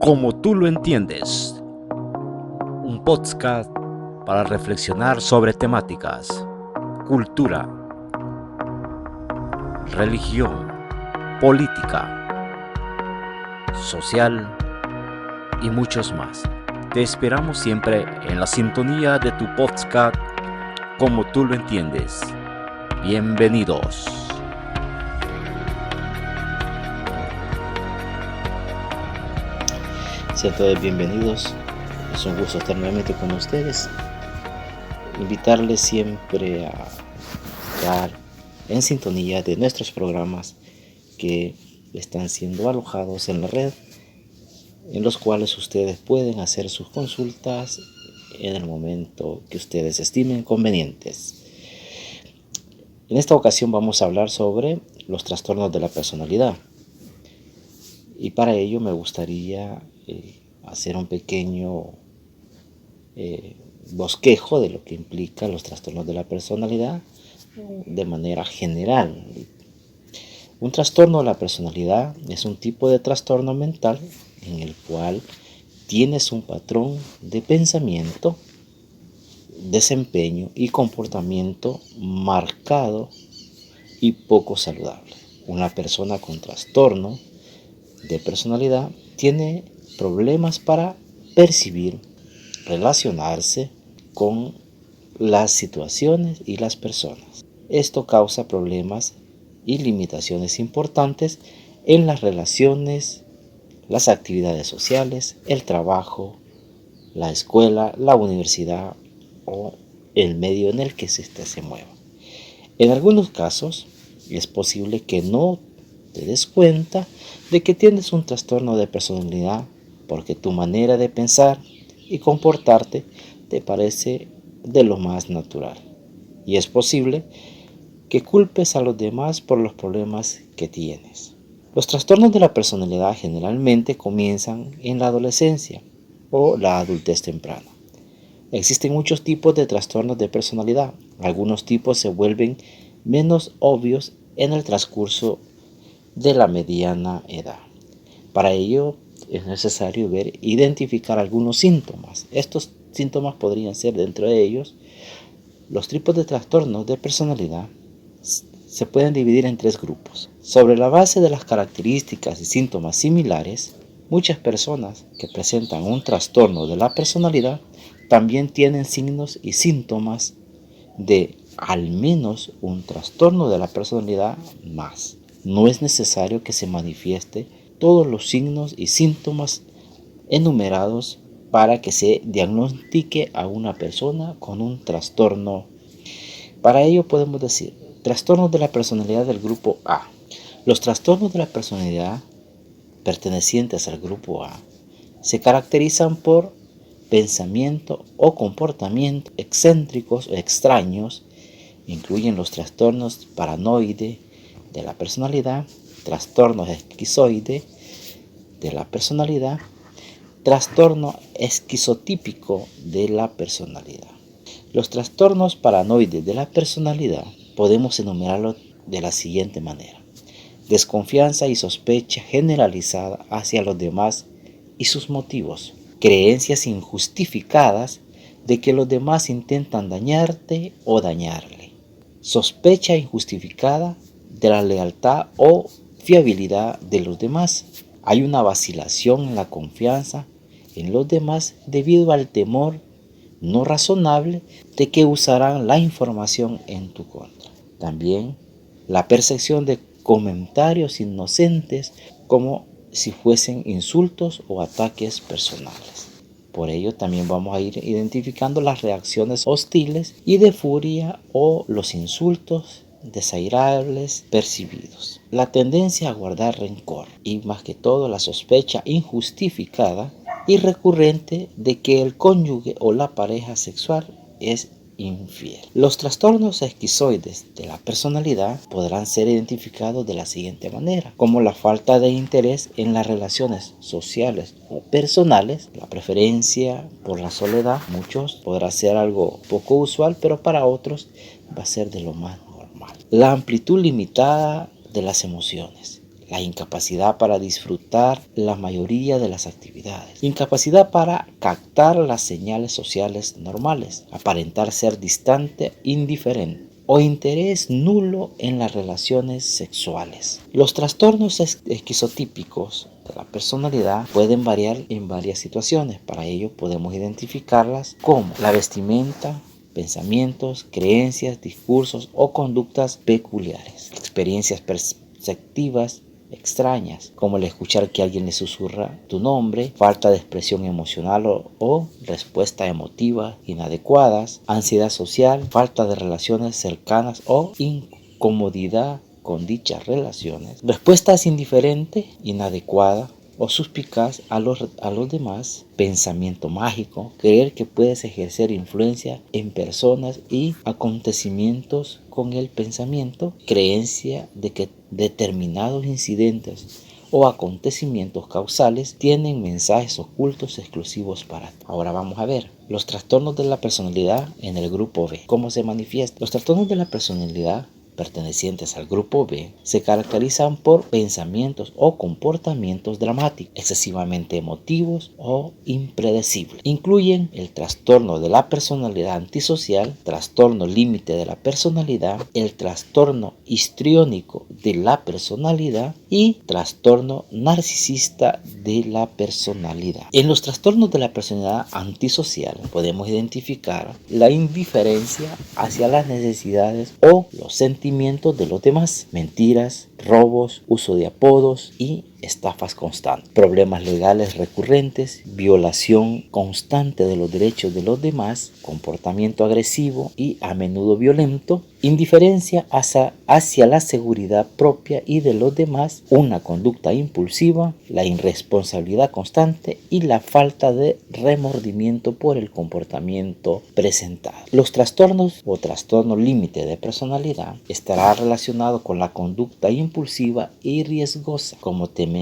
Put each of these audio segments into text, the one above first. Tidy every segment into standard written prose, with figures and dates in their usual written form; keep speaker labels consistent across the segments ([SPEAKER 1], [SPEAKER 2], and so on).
[SPEAKER 1] Como tú lo entiendes, un podcast para reflexionar sobre temáticas, cultura, religión, política, social y muchos más. Te esperamos siempre en la sintonía de tu podcast Como tú lo entiendes. Bienvenidos.
[SPEAKER 2] Sean todos bienvenidos, es un gusto estar nuevamente con ustedes. Invitarles siempre a estar en sintonía de nuestros programas que están siendo alojados en la red, en los cuales ustedes pueden hacer sus consultas en el momento que ustedes estimen convenientes. En esta ocasión vamos a hablar sobre los trastornos de la personalidad. Y para ello me gustaría hacer un pequeño bosquejo de lo que implica los trastornos de la personalidad de manera general. Un trastorno de la personalidad es un tipo de trastorno mental en el cual tienes un patrón de pensamiento, desempeño y comportamiento marcado y poco saludable. Una persona con trastorno de personalidad tiene problemas para percibir, relacionarse con las situaciones y las personas. Esto causa problemas y limitaciones importantes en las relaciones, las actividades sociales, el trabajo, la escuela, la universidad o el medio en el que se mueva. En algunos casos es posible que no te des cuenta de que tienes un trastorno de personalidad porque tu manera de pensar y comportarte te parece de lo más natural. Y es posible que culpes a los demás por los problemas que tienes. Los trastornos de la personalidad generalmente comienzan en la adolescencia o la adultez temprana. Existen muchos tipos de trastornos de personalidad. Algunos tipos se vuelven menos obvios en el transcurso de la mediana edad. Para ello es necesario identificar algunos síntomas. Estos síntomas podrían ser, dentro de ellos, los tipos de trastornos de personalidad se pueden dividir en 3 grupos. Sobre la base de las características y síntomas similares, muchas personas que presentan un trastorno de la personalidad también tienen signos y síntomas de al menos un trastorno de la personalidad más. No es necesario que se manifieste todos los signos y síntomas enumerados para que se diagnostique a una persona con un trastorno. Para ello podemos decir trastornos de la personalidad del grupo A. Los trastornos de la personalidad pertenecientes al grupo A se caracterizan por pensamiento o comportamiento excéntricos o extraños. Incluyen los trastornos paranoide de la personalidad, trastornos esquizoide de la personalidad, trastorno esquizotípico de la personalidad. Los trastornos paranoides de la personalidad podemos enumerarlos de la siguiente manera: desconfianza y sospecha generalizada hacia los demás y sus motivos, creencias injustificadas de que los demás intentan dañarte o dañarle, sospecha injustificada de la lealtad o fiabilidad de los demás. Hay una vacilación en la confianza en los demás debido al temor no razonable de que usarán la información en tu contra. También la percepción de comentarios inocentes como si fuesen insultos o ataques personales. Por ello también vamos a ir identificando las reacciones hostiles y de furia o los insultos desairables percibidos. La tendencia a guardar rencor y más que todo la sospecha injustificada y recurrente de que el cónyuge o la pareja sexual es infiel. Los trastornos esquizoides de la personalidad podrán ser identificados de la siguiente manera: como la falta de interés en las relaciones sociales o personales, la preferencia por la soledad. Muchos podrá ser algo poco usual, pero para otros va a ser de lo más normal. La amplitud limitada de las emociones. la incapacidad para disfrutar la mayoría de las actividades, incapacidad para captar las señales sociales normales, aparentar ser distante, indiferente o interés nulo en las relaciones sexuales. Los trastornos esquizotípicos de la personalidad pueden variar en varias situaciones. Para ello podemos identificarlas como la vestimenta, pensamientos, creencias, discursos o conductas peculiares, experiencias perceptivas extrañas, como el escuchar que alguien le susurra tu nombre, falta de expresión emocional o respuesta emotiva inadecuadas, ansiedad social, falta de relaciones cercanas o incomodidad con dichas relaciones, respuestas indiferente, inadecuada o suspicaz a los demás, pensamiento mágico, creer que puedes ejercer influencia en personas y acontecimientos con el pensamiento, creencia de que determinados incidentes o acontecimientos causales tienen mensajes ocultos exclusivos para ti. Ahora vamos a ver los trastornos de la personalidad en el grupo B. ¿Cómo se manifiesta? Los trastornos de la personalidad pertenecientes al grupo B se caracterizan por pensamientos o comportamientos dramáticos, excesivamente emotivos o impredecibles. Incluyen el trastorno de la personalidad antisocial, trastorno límite de la personalidad, el trastorno histriónico de la personalidad y trastorno narcisista de la personalidad. En los trastornos de la personalidad antisocial podemos identificar la indiferencia hacia las necesidades o los sentimientos de los demás, mentiras, robos, uso de apodos y estafas constantes, problemas legales recurrentes, violación constante de los derechos de los demás, comportamiento agresivo y a menudo violento, indiferencia hacia la seguridad propia y de los demás, una conducta impulsiva, la irresponsabilidad constante y la falta de remordimiento por el comportamiento presentado. Los trastornos o trastorno límite de personalidad estará relacionado con la conducta impulsiva y riesgosa, como temer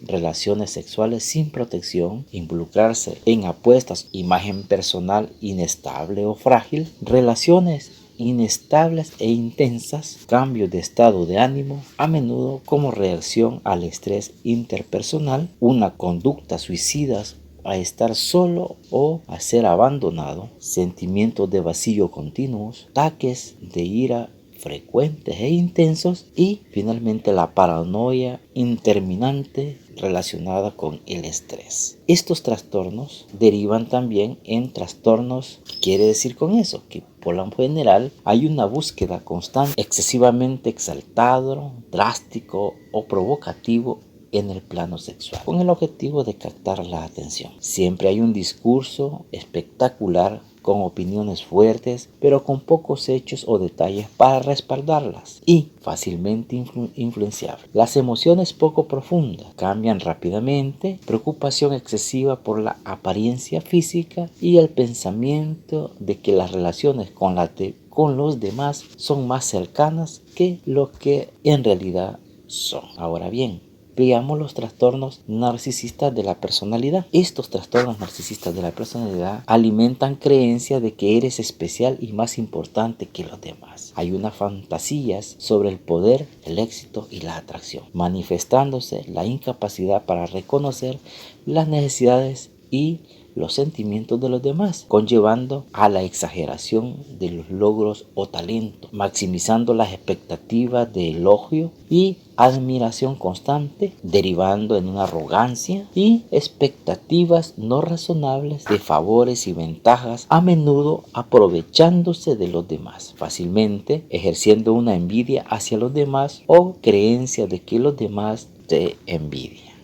[SPEAKER 2] relaciones sexuales sin protección, involucrarse en apuestas, imagen personal inestable o frágil, relaciones inestables e intensas, cambios de estado de ánimo, a menudo como reacción al estrés interpersonal, una conducta suicida a estar solo o a ser abandonado, sentimientos de vacío continuos, ataques de ira frecuentes e intensos y finalmente la paranoia interminante relacionada con el estrés. Estos trastornos derivan también en trastornos. ¿Qué quiere decir con eso? Que por lo general hay una búsqueda constante, excesivamente exaltado, drástico o provocativo en el plano sexual, con el objetivo de captar la atención. Siempre hay un discurso espectacular con opiniones fuertes, pero con pocos hechos o detalles para respaldarlas y fácilmente influenciables. Las emociones poco profundas cambian rápidamente, preocupación excesiva por la apariencia física y el pensamiento de que las relaciones con los demás son más cercanas que lo que en realidad son. Ahora bien, veamos los trastornos narcisistas de la personalidad. Estos trastornos narcisistas de la personalidad alimentan creencias de que eres especial y más importante que los demás. Hay unas fantasías sobre el poder, el éxito y la atracción, manifestándose la incapacidad para reconocer las necesidades y los sentimientos de los demás, conllevando a la exageración de los logros o talentos, maximizando las expectativas de elogio y admiración constante, derivando en una arrogancia y expectativas no razonables de favores y ventajas, a menudo aprovechándose de los demás, fácilmente ejerciendo una envidia hacia los demás o creencia de que los demás te envidian.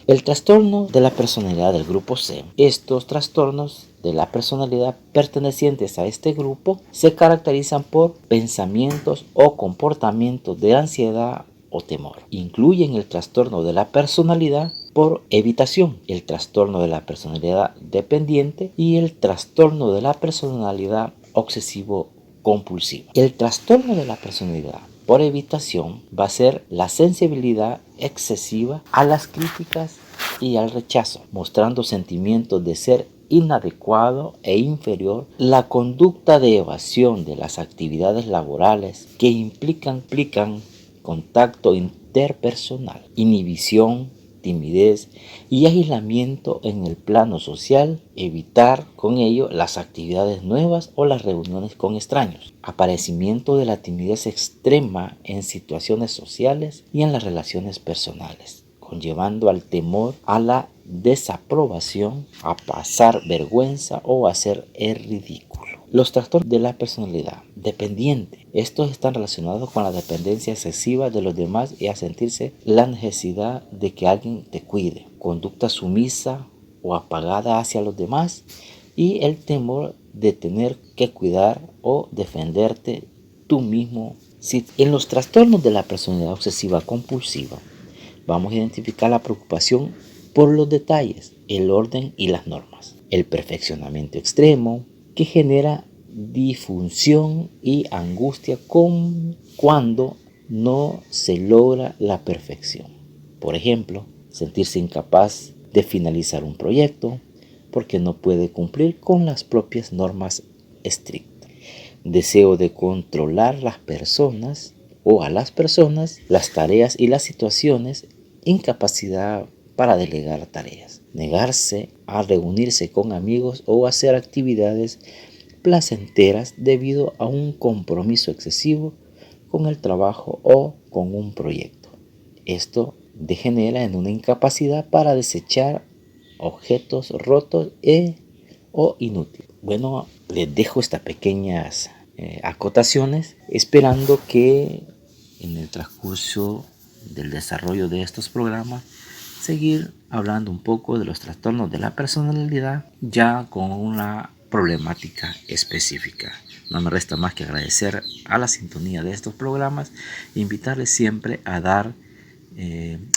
[SPEAKER 2] El trastorno de la personalidad del grupo C. Estos trastornos de la personalidad pertenecientes a este grupo se caracterizan por pensamientos o comportamientos de ansiedad o temor. Incluyen el trastorno de la personalidad por evitación, el trastorno de la personalidad dependiente y el trastorno de la personalidad obsesivo-compulsiva. El trastorno de la personalidad por evitación va a ser la sensibilidad excesiva a las críticas y al rechazo, mostrando sentimientos de ser inadecuado e inferior, la conducta de evasión de las actividades laborales que implican contacto interpersonal, inhibición, timidez y aislamiento en el plano social, evitar con ello las actividades nuevas o las reuniones con extraños, aparecimiento de la timidez extrema en situaciones sociales y en las relaciones personales, conllevando al temor a la desaprobación, a pasar vergüenza o a hacer el ridículo. Los trastornos de la personalidad dependiente. Estos están relacionados con la dependencia excesiva de los demás y a sentirse la necesidad de que alguien te cuide. Conducta sumisa o apagada hacia los demás y el temor de tener que cuidar o defenderte tú mismo. En los trastornos de la personalidad obsesiva compulsiva vamos a identificar la preocupación por los detalles, el orden y las normas. El perfeccionamiento extremo, que genera disfunción y angustia cuando no se logra la perfección. Por ejemplo, sentirse incapaz de finalizar un proyecto porque no puede cumplir con las propias normas estrictas. Deseo de controlar las personas o a las personas, las tareas y las situaciones, incapacidad para delegar tareas, negarse a reunirse con amigos o hacer actividades placenteras debido a un compromiso excesivo con el trabajo o con un proyecto. Esto degenera en una incapacidad para desechar objetos rotos o inútiles. Bueno, les dejo estas pequeñas acotaciones, esperando que en el transcurso del desarrollo de estos programas seguir hablando un poco de los trastornos de la personalidad, ya con una problemática específica. No me resta más que agradecer a la sintonía de estos programas e invitarles siempre a dar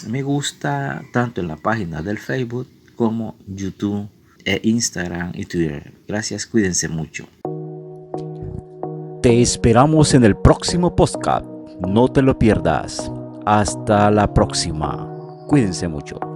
[SPEAKER 2] me gusta tanto en la página del Facebook como YouTube, Instagram y Twitter. Gracias, cuídense mucho.
[SPEAKER 1] Te esperamos en el próximo podcast. No te lo pierdas. Hasta la próxima. Cuídense mucho.